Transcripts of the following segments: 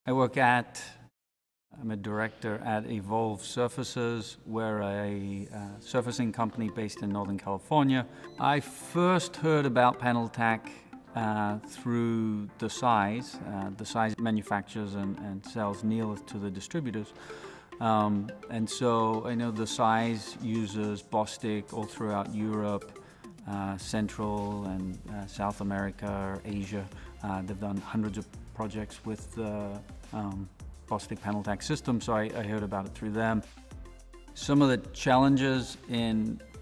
I'm a director at Evolv Surfaces. We're a surfacing company based in Northern California. I first heard about PanelTack through Adhesives. Adhesives manufactures and sells Neolith to the distributors. And so I know Adhesives uses Bostik all throughout Europe, Central and South America, Asia. They've done hundreds of projects with the Bostik PanelTack system, so I heard about it through them. Some of the challenges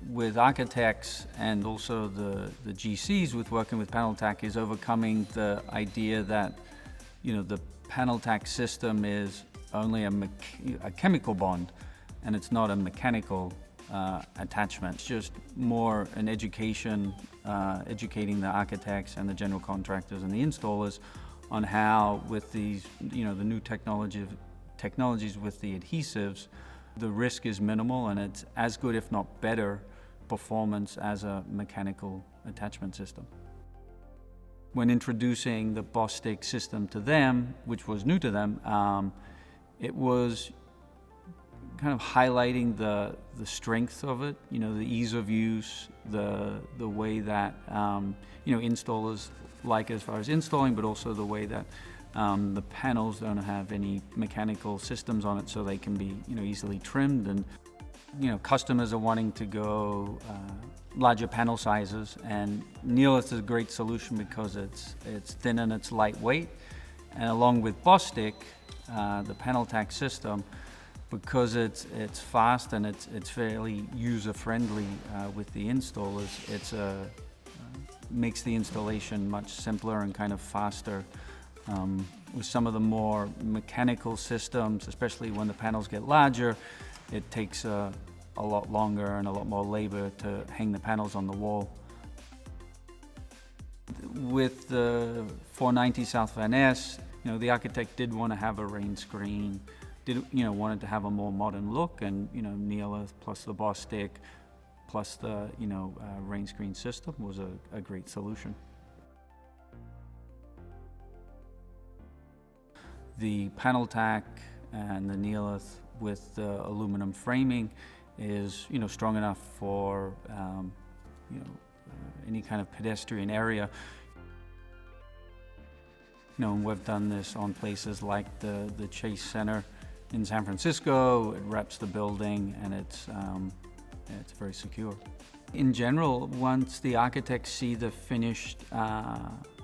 with architects and also the GCs with working with PanelTack is overcoming the idea that the PanelTack system is only a chemical bond and it's not a mechanical attachment. It's just more an education, educating the architects and the general contractors and the installers on how, with these, the new technologies with the adhesives, the risk is minimal and it's as good, if not better, performance as a mechanical attachment system. When introducing the Bostik system to them, which was new to them, it was kind of highlighting the strength of it, the ease of use, the way that installers like as far as installing, but also the way that the panels don't have any mechanical systems on it, so they can be easily trimmed. And customers are wanting to go larger panel sizes, and Neolith is a great solution because it's thin and it's lightweight. And along with Bostik, the PanelTack system, because it's fast and it's fairly user-friendly with the installers, it's makes the installation much simpler and kind of faster. With some of the more mechanical systems, especially when the panels get larger, it takes a lot longer and a lot more labor to hang the panels on the wall. With the 490 South Van Ness, the architect did want to have a rain screen, wanted to have a more modern look, and Neolith plus the Bostik plus the rain screen system was a great solution. The PanelTack and the Neolith with the aluminum framing is strong enough for any kind of pedestrian area. And we've done this on places like the Chase Center in San Francisco. It wraps the building and it's very secure. In general, once the architects see the finished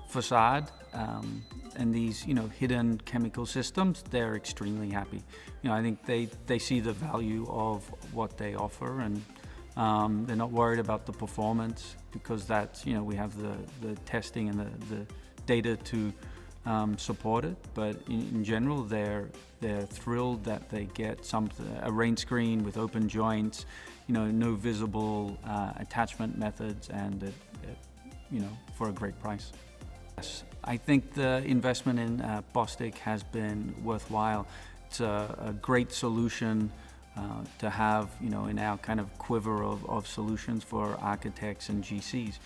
facade and these hidden chemical systems, they're extremely happy. I think they see the value of what they offer, and they're not worried about the performance, because that's we have the testing and the data to support it. But in general, they're thrilled that they get a rain screen with open joints, no visible attachment methods, and for a great price. Yes, I think the investment in Bostik has been worthwhile. It's a great solution to have in our kind of quiver of solutions for architects and GCs.